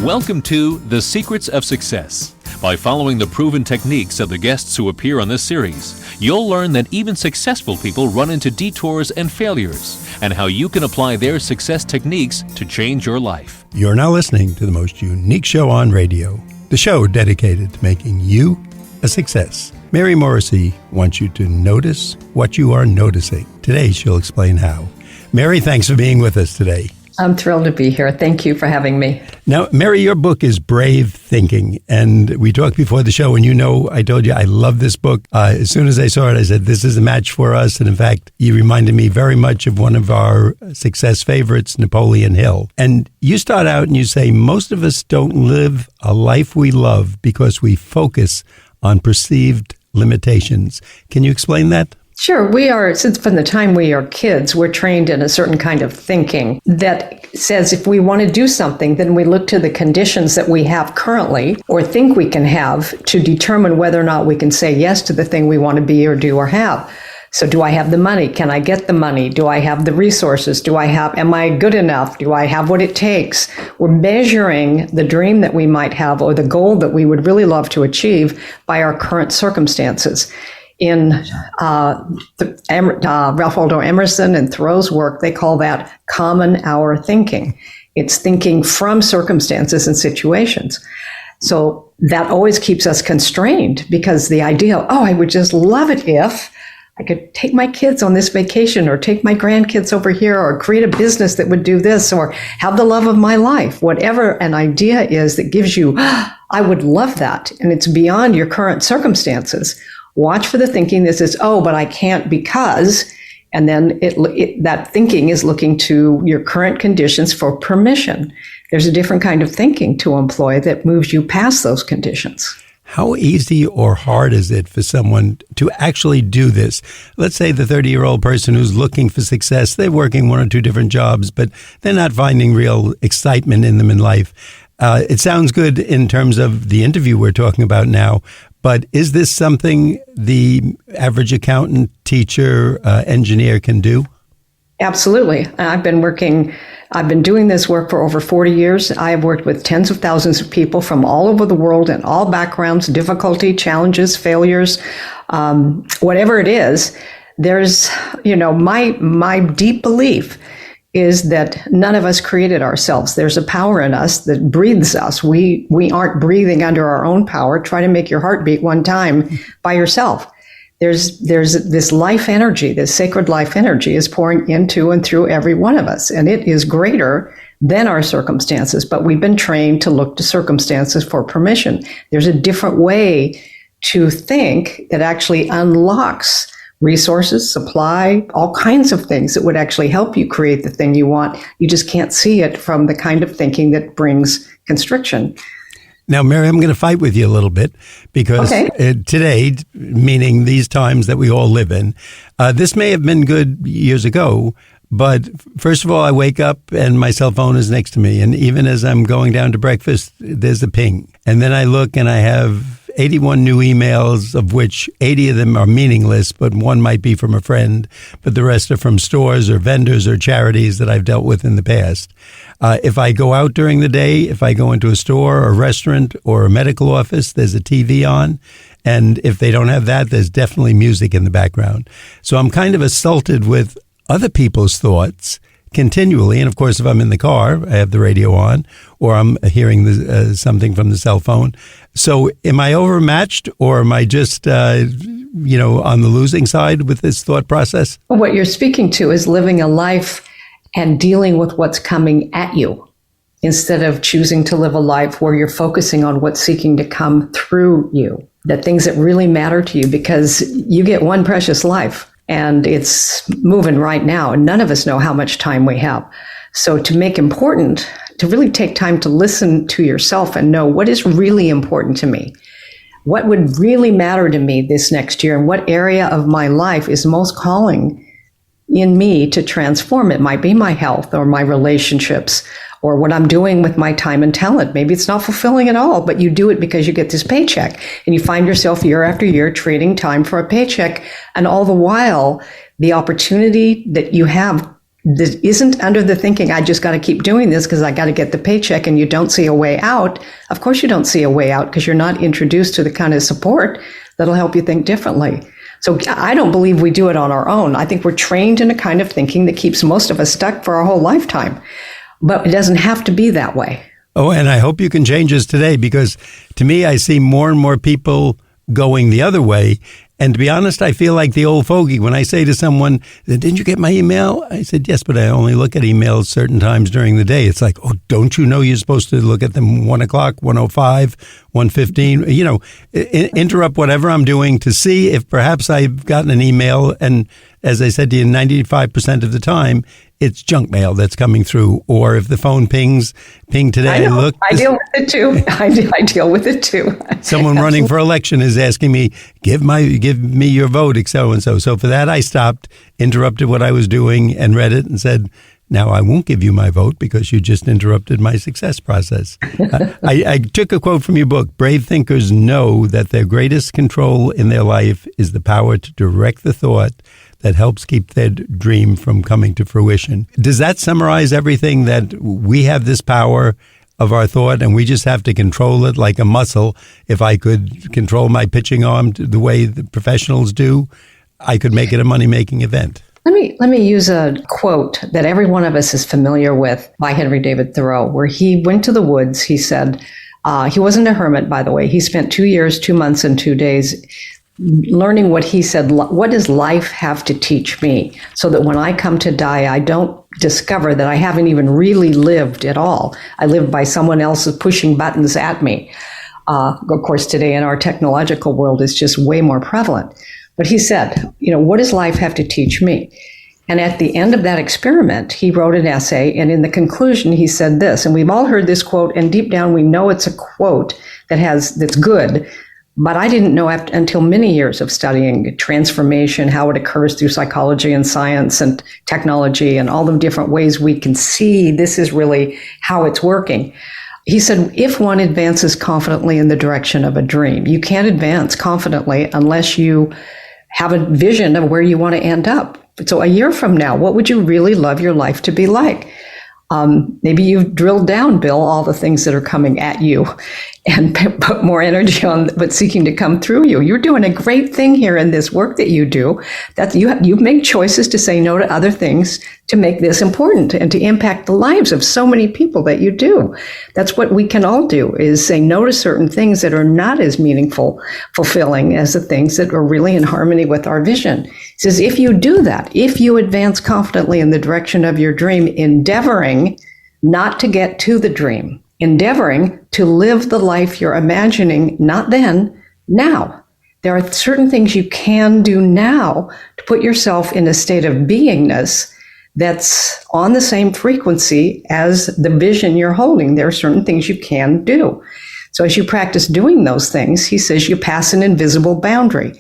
Welcome to The Secrets of Success. By following the proven techniques of the guests who appear on this series, you'll learn that even successful people run into detours and failures, and how you can apply their success techniques to change your life. You're now listening to the most unique show on radio, the show dedicated to making you a success. Mary Morrissey wants you to notice what you are noticing. Today, she'll explain how. Mary, thanks for being with us today. I'm thrilled to be here. Thank you for having me. Now, Mary, your book is Brave Thinking, and we talked before the show, and you know I told you I love this book. As soon as I saw it, I said, this is a match for us, and in fact, you reminded me very much of one of our success favorites, Napoleon Hill. And you start out and you say, most of us don't live a life we love because we focus on perceived limitations. Can you explain that? Sure. Since from the time we are kids, we're trained in a certain kind of thinking that says if we want to do something, then we look to the conditions that we have currently or think we can have to determine whether or not we can say yes to the thing we want to be or do or have. So do I have the money? Can I get the money? Do I have the resources? Am I good enough? Do I have what it takes? We're measuring the dream that we might have or the goal that we would really love to achieve by our current circumstances. In Ralph Waldo Emerson and Thoreau's work, they call that common hour thinking. It's thinking from circumstances and situations. So that always keeps us constrained because the idea, I would just love it if I could take my kids on this vacation or take my grandkids over here or create a business that would do this or have the love of my life. Whatever an idea is that gives you, I would love that. And it's beyond your current circumstances. Watch for the thinking that says, but I can't because, and then that thinking is looking to your current conditions for permission. There's a different kind of thinking to employ that moves you past those conditions. How easy or hard is it for someone to actually do this? Let's say the 30-year-old person who's looking for success, they're working one or two different jobs, but they're not finding real excitement in them in life. It sounds good in terms of the interview we're talking about now, but is this something the average accountant, teacher, engineer can do? Absolutely. I've been doing this work for over 40 years. I have worked with tens of thousands of people from all over the world in all backgrounds, difficulty, challenges, failures, whatever it is. There's, my deep belief is that none of us created ourselves. There's a power in us that breathes us. We aren't breathing under our own power. Try to make your heart beat one time by yourself. There's this life energy, this sacred life energy is pouring into and through every one of us. And it is greater than our circumstances, but we've been trained to look to circumstances for permission. There's a different way to think that actually unlocks resources, supply, all kinds of things that would actually help you create the thing you want. You just can't see it from the kind of thinking that brings constriction. Now, Mary, I'm going to fight with you a little bit because today, meaning these times that we all live in, this may have been good years ago, but first of all, I wake up and my cell phone is next to me. And even as I'm going down to breakfast, there's a ping. And then I look and I have 81 new emails, of which 80 of them are meaningless, but one might be from a friend, but the rest are from stores or vendors or charities that I've dealt with in the past. If I go out during the day, if I go into a store or a restaurant or a medical office, there's a TV on. And if they don't have that, there's definitely music in the background. So I'm kind of assaulted with other people's thoughts continually. And of course, if I'm in the car, I have the radio on or I'm hearing something from the cell phone. So am I overmatched or am I just, on the losing side with this thought process? What you're speaking to is living a life and dealing with what's coming at you instead of choosing to live a life where you're focusing on what's seeking to come through you, the things that really matter to you, because you get one precious life. And it's moving right now, and none of us know how much time we have. So to really take time to listen to yourself and know what is really important to me. What would really matter to me this next year, and what area of my life is most calling in me to transform? It might be my health or my relationships or what I'm doing with my time and talent. Maybe it's not fulfilling at all, but you do it because you get this paycheck and you find yourself year after year trading time for a paycheck. And all the while, the opportunity that you have this isn't under the thinking, I just got to keep doing this because I got to get the paycheck, and you don't see a way out. Of course you don't see a way out because you're not introduced to the kind of support that'll help you think differently. So I don't believe we do it on our own. I think we're trained in a kind of thinking that keeps most of us stuck for our whole lifetime. But it doesn't have to be that way. Oh, and I hope you can change this today, because to me, I see more and more people going the other way. And to be honest, I feel like the old fogey. When I say to someone, didn't you get my email? I said, yes, but I only look at emails certain times during the day. It's like, oh, don't you know you're supposed to look at them 1 o'clock, 1:05, 1:15? You know, interrupt whatever I'm doing to see if perhaps I've gotten an email. And as I said to you, 95% of the time, it's junk mail that's coming through. Or if the phone ping today. I deal with it too. I deal with it too. Someone running for election is asking me, give me your vote, so and so. So for that, I stopped, interrupted what I was doing, and read it and said, now I won't give you my vote because you just interrupted my success process. I took a quote from your book. Brave thinkers know that their greatest control in their life is the power to direct the thought that helps keep their dream from coming to fruition. Does that summarize everything, that we have this power of our thought and we just have to control it like a muscle? If I could control my pitching arm the way the professionals do, I could make it a money-making event. Let me use a quote that every one of us is familiar with by Henry David Thoreau, where he went to the woods. He said, he wasn't a hermit, by the way. He spent 2 years, 2 months, and 2 days learning what he said, what does life have to teach me, so that when I come to die, I don't discover that I haven't even really lived at all. I lived by someone else's pushing buttons at me. Of course, today in our technological world, it's just way more prevalent. But he said, what does life have to teach me? And at the end of that experiment, he wrote an essay, and in the conclusion, he said this, and we've all heard this quote, and deep down we know it's a quote that's good. But I didn't know until many years of studying transformation, how it occurs through psychology and science and technology and all the different ways we can see this is really how it's working. He said, if one advances confidently in the direction of a dream, you can't advance confidently unless you have a vision of where you want to end up. So a year from now, what would you really love your life to be like? Maybe you've drilled down, Bill, all the things that are coming at you and put more energy on what's seeking to come through you. You're doing a great thing here in this work that you do. That you make choices to say no to other things to make this important and to impact the lives of so many people that you do. That's what we can all do, is say no to certain things that are not as meaningful, fulfilling as the things that are really in harmony with our vision. He says, if you do that, if you advance confidently in the direction of your dream, endeavoring not to get to the dream, endeavoring to live the life you're imagining, not then, now. There are certain things you can do now to put yourself in a state of beingness that's on the same frequency as the vision you're holding. There are certain things you can do. So as you practice doing those things, he says you pass an invisible boundary,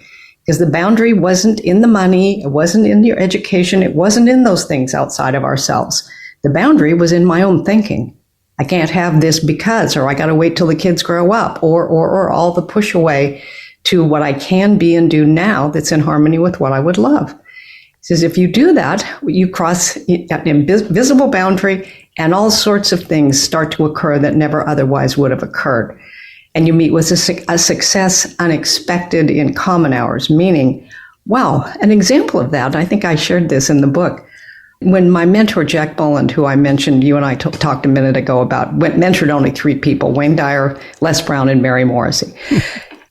because the boundary wasn't in the money, it wasn't in your education, it wasn't in those things outside of ourselves. The boundary was in my own thinking. I can't have this because, or I got to wait till the kids grow up, or all the push away to what I can be and do now that's in harmony with what I would love. He says, if you do that, you cross an invisible boundary and all sorts of things start to occur that never otherwise would have occurred. And you meet with a success unexpected in common hours, meaning, wow, an example of that, I think I shared this in the book. When my mentor, Jack Boland, who I mentioned, you and I talked a minute ago about, mentored only 3 people, Wayne Dyer, Les Brown, and Mary Morrissey.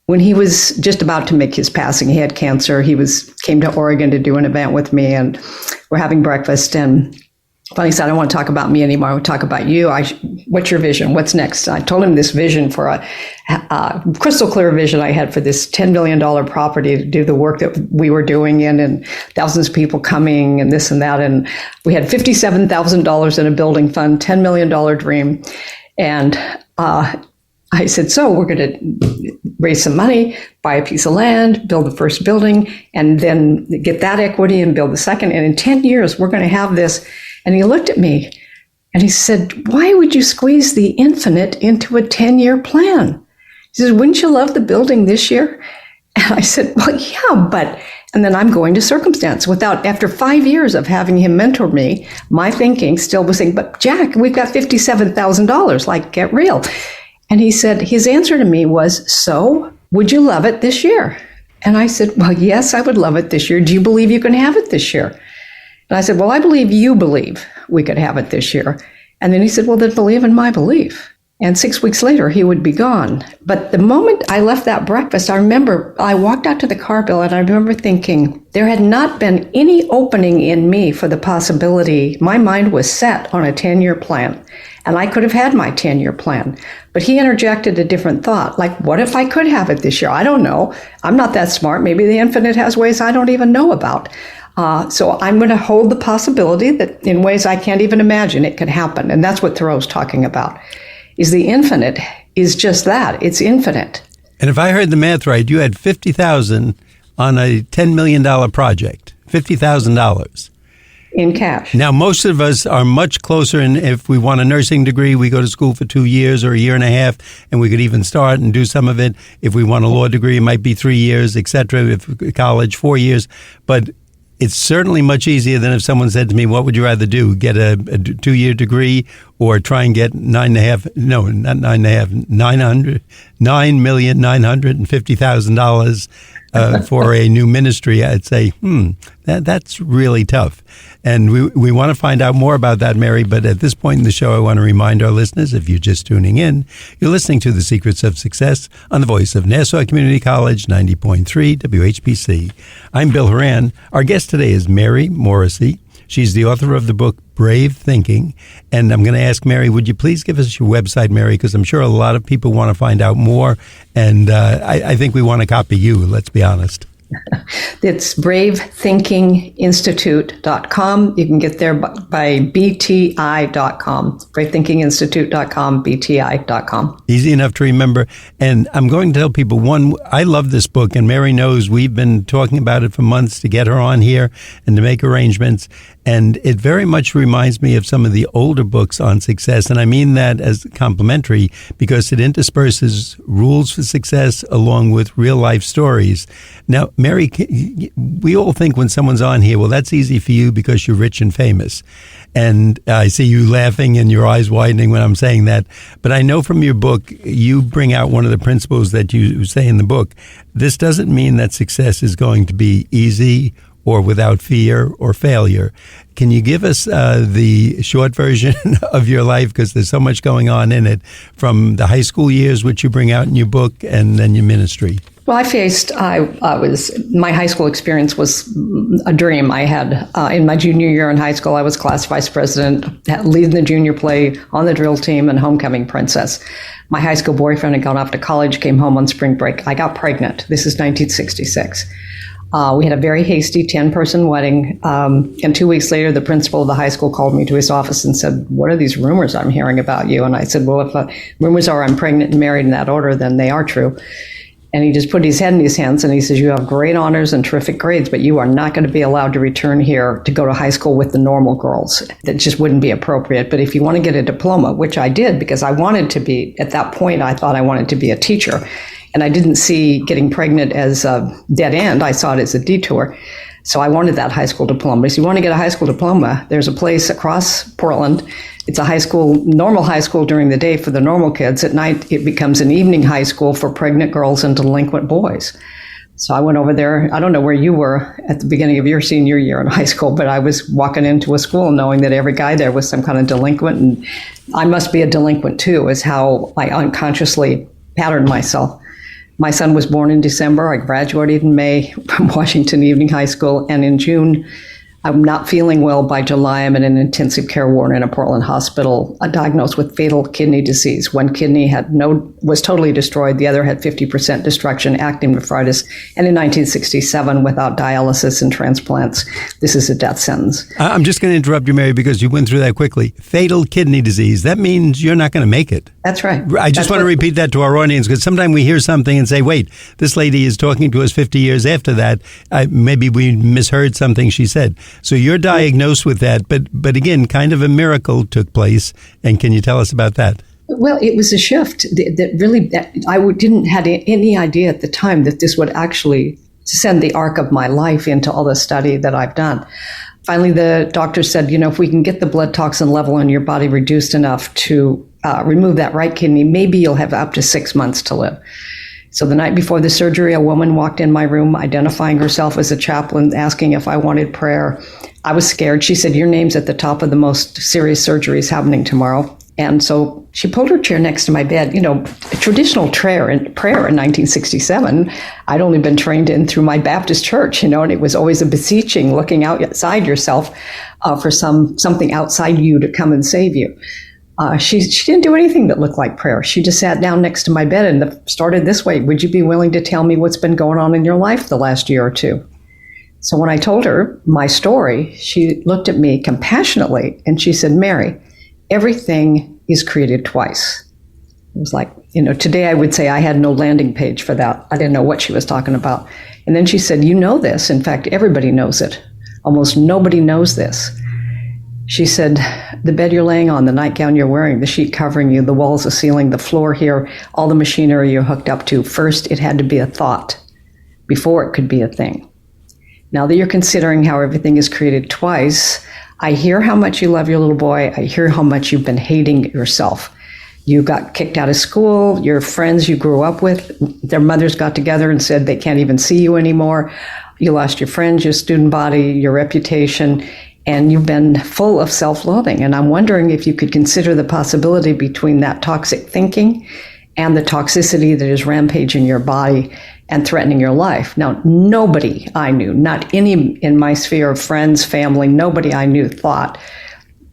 When he was just about to make his passing, he had cancer. He came to Oregon to do an event with me, and we're having breakfast. And finally said, I don't want to talk about me anymore. I want to talk about you. What's your vision? What's next? I told him this vision for a crystal clear vision I had for this $10 million property to do the work that we were doing in, and thousands of people coming and this and that. And we had $57,000 in a building fund, $10 million dream. And I said, so we're going to raise some money, buy a piece of land, build the first building, and then get that equity and build the second. And in 10 years, we're going to have this. And he looked at me and he said, why would you squeeze the infinite into a 10-year plan? He says, wouldn't you love the building this year? And I said, well, yeah, but And then I'm going to circumstance after 5 years of having him mentor me, my thinking still was saying, but Jack, we've got $57,000, like, get real. And he said, his answer to me was, so would you love it this year? And I said, well, yes, I would love it this year. Do you believe you can have it this year? And I said, well, I believe you believe we could have it this year. And then he said, well, then believe in my belief. And 6 weeks later, he would be gone. But the moment I left that breakfast, I remember I walked out to the car, Bill, and I remember thinking there had not been any opening in me for the possibility. My mind was set on a 10-year plan, and I could have had my 10-year plan. But he interjected a different thought, like, what if I could have it this year? I don't know. I'm not that smart. Maybe the infinite has ways I don't even know about. So I'm going to hold the possibility that in ways I can't even imagine it could happen. And that's what Thoreau's talking about. Is the infinite is just that. It's infinite. And if I heard the math right, you had $50,000 on a $10 million project, $50,000. In cash. Now, most of us are much closer, and if we want a nursing degree, we go to school for 2 years or a year and a half, and we could even start and do some of it. If we want a law degree, it might be 3 years, et cetera. If college, 4 years. But it's certainly much easier than if someone said to me, what would you rather do, get a 2-year degree or try and get $9,950,000 for a new ministry? I'd say, that's really tough. And we want to find out more about that, Mary. But at this point in the show, I want to remind our listeners, if you're just tuning in, you're listening to The Secrets of Success on the voice of Nassau Community College, 90.3 WHPC. I'm Bill Horan. Our guest today is Mary Morrissey. She's the author of the book, Brave Thinking. And I'm going to ask Mary, would you please give us your website, Mary? Because I'm sure a lot of people want to find out more. And I think we want to copy you, let's be honest. It's bravethinkinginstitute.com. You can get there by bti.com. bravethinkinginstitute.com, bti.com. Easy enough to remember. And I'm going to tell people, one, I love this book, and Mary knows we've been talking about it for months to get her on here and to make arrangements. And it very much reminds me of some of the older books on success. And I mean that as complimentary because it intersperses rules for success along with real life stories. Now, Mary, we all think when someone's on here, well, that's easy for you because you're rich and famous. And I see you laughing and your eyes widening when I'm saying that. But I know from your book, you bring out one of the principles that you say in the book. This doesn't mean that success is going to be easy or without fear or failure. Can you give us the short version of your life? Because there's so much going on in it, from the high school years, which you bring out in your book, and then your ministry. Well, my high school experience was a dream I had. In my junior year in high school, I was class vice president, leading the junior play on the drill team and homecoming princess. My high school boyfriend had gone off to college, came home on spring break. I got pregnant. This is 1966. We had a very hasty 10-person wedding. And 2 weeks later, the principal of the high school called me to his office and said, what are these rumors I'm hearing about you? And I said, well, if rumors are I'm pregnant and married in that order, then they are true. And he just put his head in his hands and he says, you have great honors and terrific grades, but you are not going to be allowed to return here to go to high school with the normal girls. That just wouldn't be appropriate. But if you want to get a diploma, which I did because I wanted to be, at that point, I thought I wanted to be a teacher. And I didn't see getting pregnant as a dead end. I saw it as a detour. So I wanted that high school diploma. But if you want to get a high school diploma, there's a place across Portland. It's a high school, normal high school during the day for the normal kids. At night, it becomes an evening high school for pregnant girls and delinquent boys. So I went over there. I don't know where you were at the beginning of your senior year in high school, but I was walking into a school knowing that every guy there was some kind of delinquent. And I must be a delinquent too, is how I unconsciously patterned myself. My son was born in December. I graduated in May from Washington Evening High School. And in June, I'm not feeling well. By July, I'm in an intensive care ward in a Portland hospital, diagnosed with fatal kidney disease. One kidney was totally destroyed. The other had 50% destruction, active nephritis. And in 1967, without dialysis and transplants, this is a death sentence. I'm just going to interrupt you, Mary, because you went through that quickly. Fatal kidney disease. That means you're not going to make it. That's right. I just want to repeat that to our audience, because sometimes we hear something and say, wait, this lady is talking to us 50 years after that. Maybe we misheard something she said. So you're diagnosed with that, but again, kind of a miracle took place. And can you tell us about that? Well, it was a shift that I didn't have any idea at the time that this would actually send the arc of my life into all the study that I've done. Finally, the doctor said, if we can get the blood toxin level in your body reduced enough to remove that right kidney, maybe you'll have up to 6 months to live. So the night before the surgery, a woman walked in my room identifying herself as a chaplain, asking if I wanted prayer. I was scared. She said, your name's at the top of the most serious surgeries happening tomorrow. And so she pulled her chair next to my bed. Traditional prayer in 1967, I'd only been trained in through my Baptist church, and it was always a beseeching, looking outside yourself for something outside you to come and save you. She didn't do anything that looked like prayer. She just sat down next to my bed and started this way. Would you be willing to tell me what's been going on in your life the last year or two? So when I told her my story, she looked at me compassionately and she said, Mary, everything is created twice. It was like, today I would say I had no landing page for that. I didn't know what she was talking about. And then she said, you know this. In fact, everybody knows it. Almost nobody knows this. She said, the bed you're laying on, the nightgown you're wearing, the sheet covering you, the walls, the ceiling, the floor here, all the machinery you're hooked up to, first it had to be a thought before it could be a thing. Now that you're considering how everything is created twice, I hear how much you love your little boy. I hear how much you've been hating yourself. You got kicked out of school. Your friends you grew up with, their mothers got together and said they can't even see you anymore. You lost your friends, your student body, your reputation, and you've been full of self-loathing. And I'm wondering if you could consider the possibility between that toxic thinking and the toxicity that is rampaging your body and threatening your life. Now, nobody I knew, not any in my sphere of friends, family, nobody I knew thought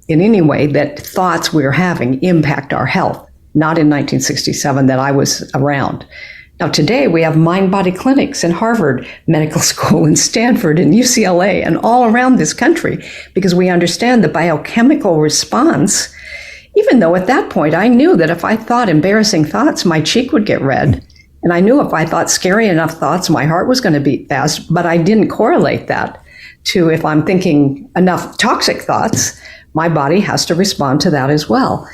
in any way that thoughts we were having impact our health. Not in 1967 that I was around. Now, today we have mind-body clinics in Harvard Medical School and Stanford and UCLA and all around this country because we understand the biochemical response, even though at that point I knew that if I thought embarrassing thoughts, my cheek would get red. And I knew if I thought scary enough thoughts, my heart was going to beat fast, but I didn't correlate that to if I'm thinking enough toxic thoughts, my body has to respond to that as well.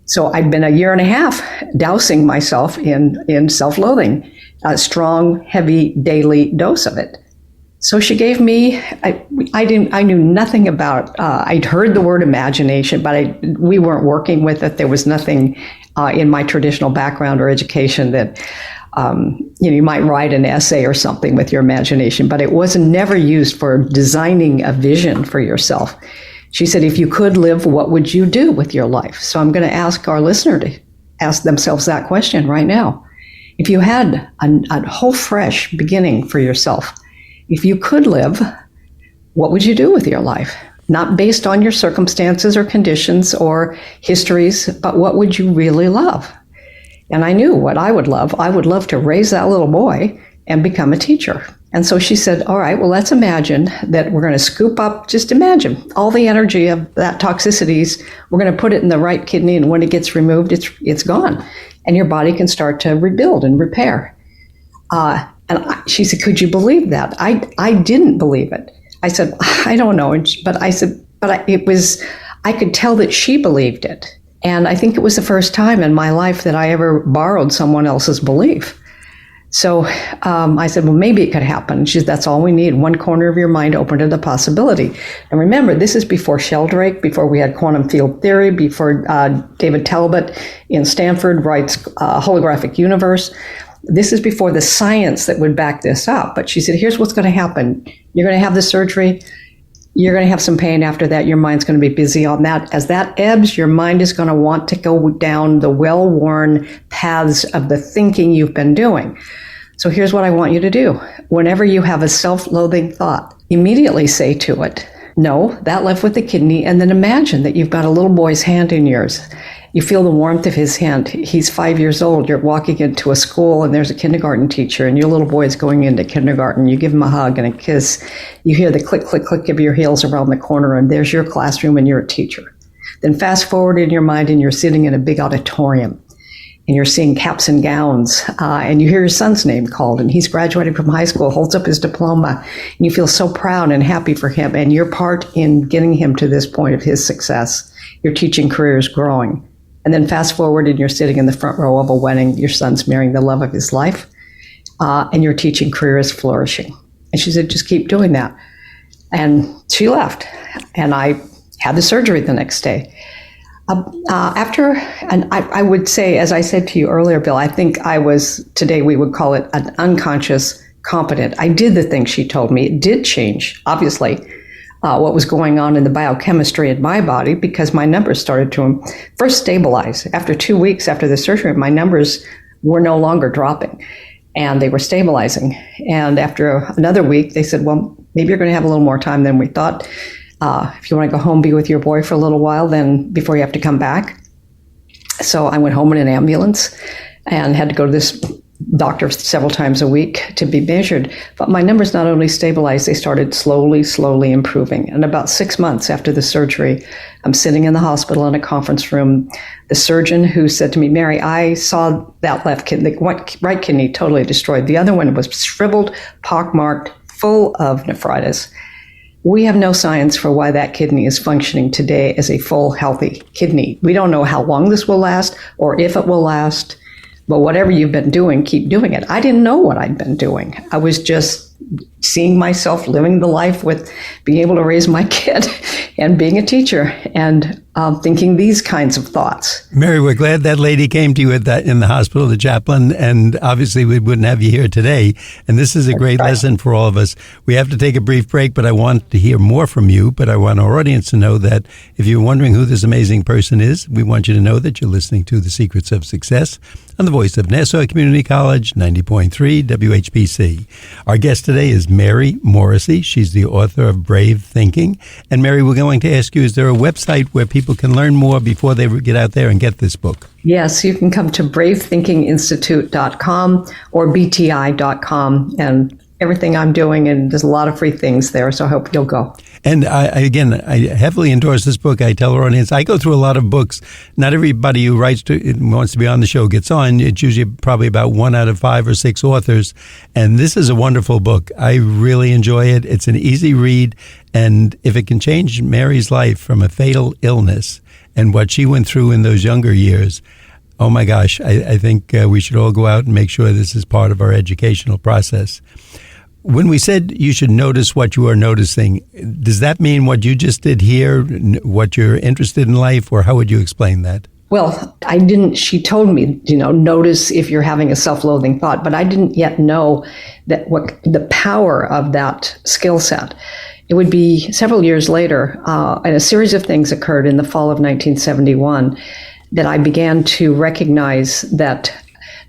So I'd been a year and a half dousing myself in self-loathing, a strong, heavy daily dose of it. So she gave me, I knew nothing about, I'd heard the word imagination, but we weren't working with it. There was nothing in my traditional background or education that, you might write an essay or something with your imagination, but it was never used for designing a vision for yourself. She said, if you could live, what would you do with your life? So I'm going to ask our listener to ask themselves that question right now. If you had a whole fresh beginning for yourself, if you could live, what would you do with your life? Not based on your circumstances or conditions or histories, but what would you really love? And I knew what I would love. I would love to raise that little boy and become a teacher. And so she said, all right, well, let's imagine that we're going to scoop up, just imagine all the energy of that toxicities. We're going to put it in the right kidney, and when it gets removed, it's gone. And your body can start to rebuild and repair. She said, could you believe that? I didn't believe it. I said, I don't know. But I said, I could tell that she believed it. And I think it was the first time in my life that I ever borrowed someone else's belief. So I said, well, maybe it could happen. She said, that's all we need. One corner of your mind open to the possibility. And remember, this is before Sheldrake, before we had quantum field theory, before David Talbot in Stanford writes holographic universe. This is before the science that would back this up. But she said, here's what's going to happen. You're going to have the surgery. You're going to have some pain after that. Your mind's going to be busy on that. As that ebbs, your mind is going to want to go down the well-worn paths of the thinking you've been doing. So here's what I want you to do. Whenever you have a self-loathing thought, immediately say to it, no, that left with the kidney, and then imagine that you've got a little boy's hand in yours. You feel the warmth of his hand. He's 5 years old. You're walking into a school and there's a kindergarten teacher and your little boy is going into kindergarten. You give him a hug and a kiss. You hear the click, click, click of your heels around the corner and there's your classroom and you're a teacher. Then fast forward in your mind and you're sitting in a big auditorium and you're seeing caps and gowns and you hear your son's name called and he's graduating from high school, holds up his diploma, and you feel so proud and happy for him and your part in getting him to this point of his success. Your teaching career is growing. And then fast forward and you're sitting in the front row of a wedding. Your son's marrying the love of his life. and your teaching career is flourishing. And she said, just keep doing that. And she left, and I had the surgery the next day. I would say, as I said to you earlier, Bill, I think I was, today we would call it an unconscious competent. I did the things she told me. It did change, obviously, what was going on in the biochemistry in my body, because my numbers started to first stabilize. After 2 weeks after the surgery, my numbers were no longer dropping, and they were stabilizing. And after another week, they said, well, maybe you're going to have a little more time than we thought. If you want to go home, be with your boy for a little while, then before you have to come back. So I went home in an ambulance and had to go to this doctor several times a week to be measured. But my numbers not only stabilized, they started slowly improving. And about 6 months after the surgery, I'm sitting in the hospital in a conference room. The surgeon who said to me, Mary, I saw that left kidney, the right kidney totally destroyed. The other one was shriveled, pockmarked, full of nephritis. We have no science for why that kidney is functioning today as a full, healthy kidney. We don't know how long this will last or if it will last. But whatever you've been doing, keep doing it. I didn't know what I'd been doing. I was just seeing myself living the life with being able to raise my kid and being a teacher and thinking these kinds of thoughts. Mary, we're glad that lady came to you in the hospital, the chaplain, and obviously we wouldn't have you here today. And this is a great lesson for all of us. We have to take a brief break, but I want to hear more from you. But I want our audience to know that if you're wondering who this amazing person is, we want you to know that you're listening to The Secrets of Success on the voice of Nassau Community College, 90.3 WHPC. Our guest today is Mary Morrissey. She's the author of Brave Thinking. And Mary, we're going to ask you, is there a website where people can learn more before they get out there and get this book? Yes, you can come to bravethinkinginstitute.com or bti.com, and everything I'm doing, and there's a lot of free things there, so I hope you'll go. And I heavily endorse this book. I tell our audience, I go through a lot of books. Not everybody who wants to be on the show gets on. It's usually probably about 1 out of 5 or 6 authors. And this is a wonderful book. I really enjoy it. It's an easy read. And if it can change Mary's life from a fatal illness and what she went through in those younger years, oh my gosh, I think we should all go out and make sure this is part of our educational process. When we said you should notice what you are noticing, does that mean what you just did here, what you're interested in life, or how would you explain that? Well, I didn't, she told me, notice if you're having a self-loathing thought, but I didn't yet know that what the power of that skill set. It would be several years later, and a series of things occurred in the fall of 1971 that I began to recognize that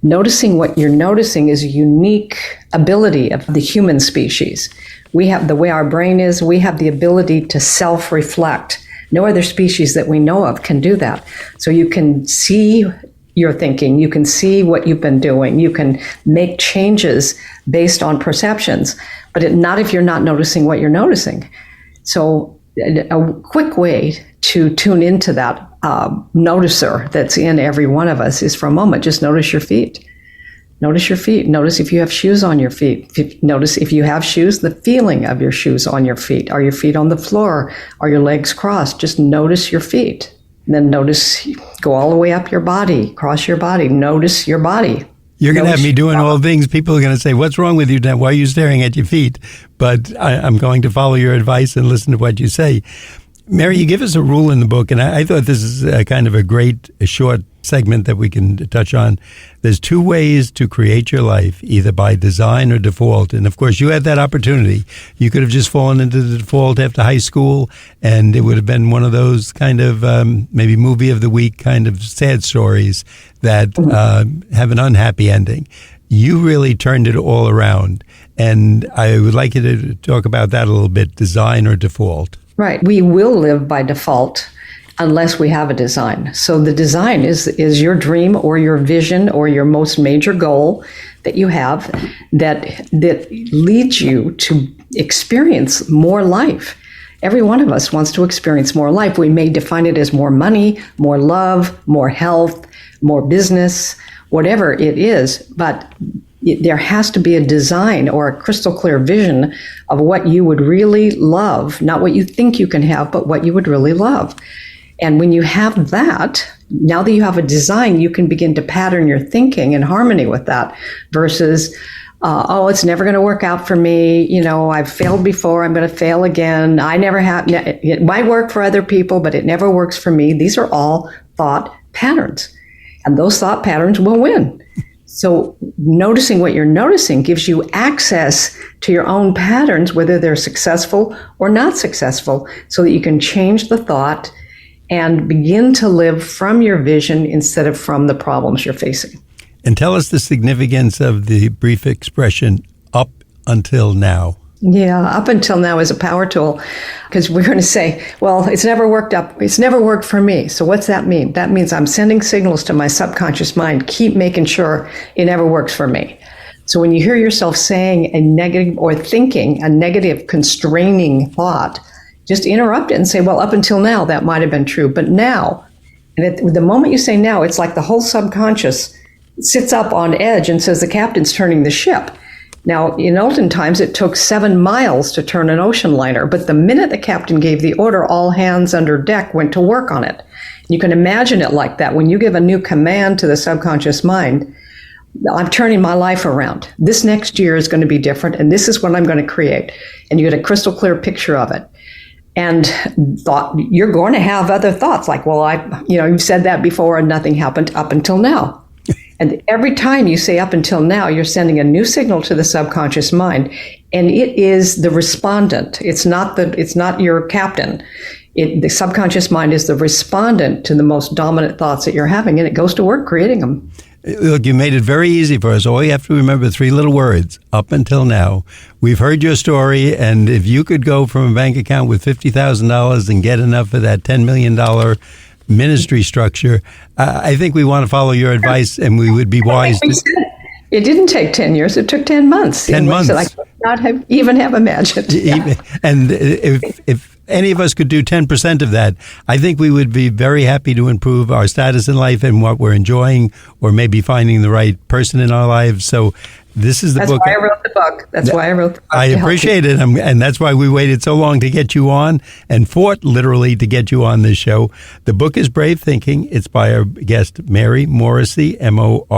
noticing what you're noticing is a unique ability of the human species. We have, the way our brain is, we have the ability to self-reflect. No other species that we know of can do that. So you can see your thinking, you can see what you've been doing, you can make changes based on perceptions, but not if you're not noticing what you're noticing. So a quick way to tune into that noticer that's in every one of us is, for a moment, just notice your feet. Notice your feet. Notice if you have shoes on your feet. Notice if you have shoes, the feeling of your shoes on your feet. Are your feet on the floor? Are your legs crossed? Just notice your feet. And then notice, go all the way up your body, cross your body. Notice your body. You're going to have me doing all things. People are going to say, what's wrong with you, Dan? Why are you staring at your feet? But I'm going to follow your advice and listen to what you say. Mary, you give us a rule in the book, and I thought this is kind of a short segment that we can touch on. There's 2 ways to create your life, either by design or default. And, of course, you had that opportunity. You could have just fallen into the default after high school, and it would have been one of those kind of maybe movie of the week kind of sad stories that have an unhappy ending. You really turned it all around, and I would like you to talk about that a little bit, design or default. Right. We will live by default unless we have a design. So the design is your dream or your vision or your most major goal that you have that leads you to experience more life. Every one of us wants to experience more life. We may define it as more money, more love, more health, more business, whatever it is, but there has to be a design or a crystal clear vision of what you would really love, not what you think you can have, but what you would really love. And when you have that, now that you have a design, you can begin to pattern your thinking in harmony with that versus oh, it's never going to work out for me. You know, I've failed before. I'm going to fail again. I never have. It might work for other people, but it never works for me. These are all thought patterns, and those thought patterns will win. So noticing what you're noticing gives you access to your own patterns, whether they're successful or not successful, so that you can change the thought and begin to live from your vision instead of from the problems you're facing. And tell us the significance of the brief expression, up until now. Yeah, up until now is a power tool, because we're going to say, well, it's never worked for me. So what's that mean? That means I'm sending signals to my subconscious mind, keep making sure it never works for me. So when you hear yourself saying a negative or thinking a negative constraining thought, just interrupt it and say, well, up until now, that might have been true, but now, and at the moment you say now, it's like the whole subconscious sits up on edge and says the captain's turning the ship. Now, in olden times, it took 7 miles to turn an ocean liner, but the minute the captain gave the order, all hands under deck went to work on it. You can imagine it like that. When you give a new command to the subconscious mind, I'm turning my life around. This next year is going to be different, and this is what I'm going to create. And you get a crystal clear picture of it. And you're going to have other thoughts like, well, you've said that before and nothing happened up until now. And every time you say up until now, you're sending a new signal to the subconscious mind, and it is the respondent. It's not your captain. The subconscious mind is the respondent to the most dominant thoughts that you're having, and it goes to work creating them. Look, you made it very easy for us. All you have to remember 3 little words, up until now. We've heard your story, and if you could go from a bank account with $50,000 and get enough of that $10 million ministry structure, I think we want to follow your advice, and we would be wise. It didn't take 10 years. It took 10 months. 10 months. That I could not even have imagined. Yeah. And if any of us could do 10% of that, I think we would be very happy to improve our status in life and what we're enjoying, or maybe finding the right person in our lives. So this is the book. That's why I wrote the book. That's why I wrote the book. I appreciate it. And that's why we waited so long to get you on and fought literally to get you on this show. The book is Brave Thinking. It's by our guest, Mary Morrissey, Morrissey.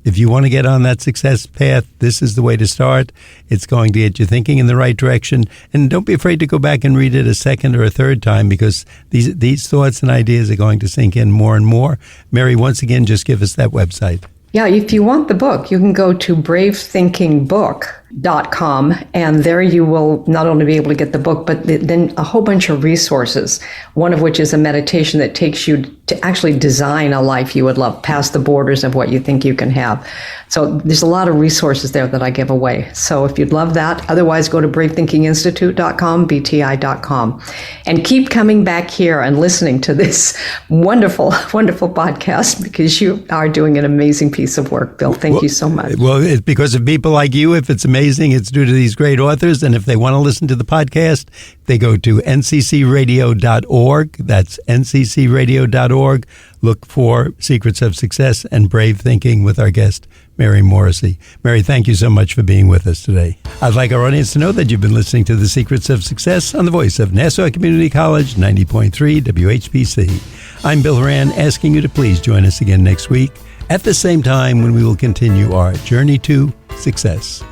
If you want to get on that success path, this is the way to start. It's going to get you thinking in the right direction. And don't be afraid to go back and read it a second or a third time, because these thoughts and ideas are going to sink in more and more. Mary, once again, just give us that website. Yeah, if you want the book, you can go to bravethinkingbook.com, and there you will not only be able to get the book, but then a whole bunch of resources, one of which is a meditation that takes you to actually design a life you would love past the borders of what you think you can have. So there's a lot of resources there that I give away. So if you'd love that, otherwise go to bravethinkinginstitute.com, bti.com, and keep coming back here and listening to this wonderful, wonderful podcast, because you are doing an amazing piece of work, Bill. Thank you so much. Well, it's because of people like you. If it's amazing, it's due to these great authors. And if they want to listen to the podcast, they go to nccradio.org. That's nccradio.org. Look for Secrets of Success and Brave Thinking with our guest, Mary Morrissey. Mary, thank you so much for being with us today. I'd like our audience to know that you've been listening to The Secrets of Success on the voice of Nassau Community College, 90.3 WHPC. I'm Bill Horan, asking you to please join us again next week at the same time, when we will continue our journey to success.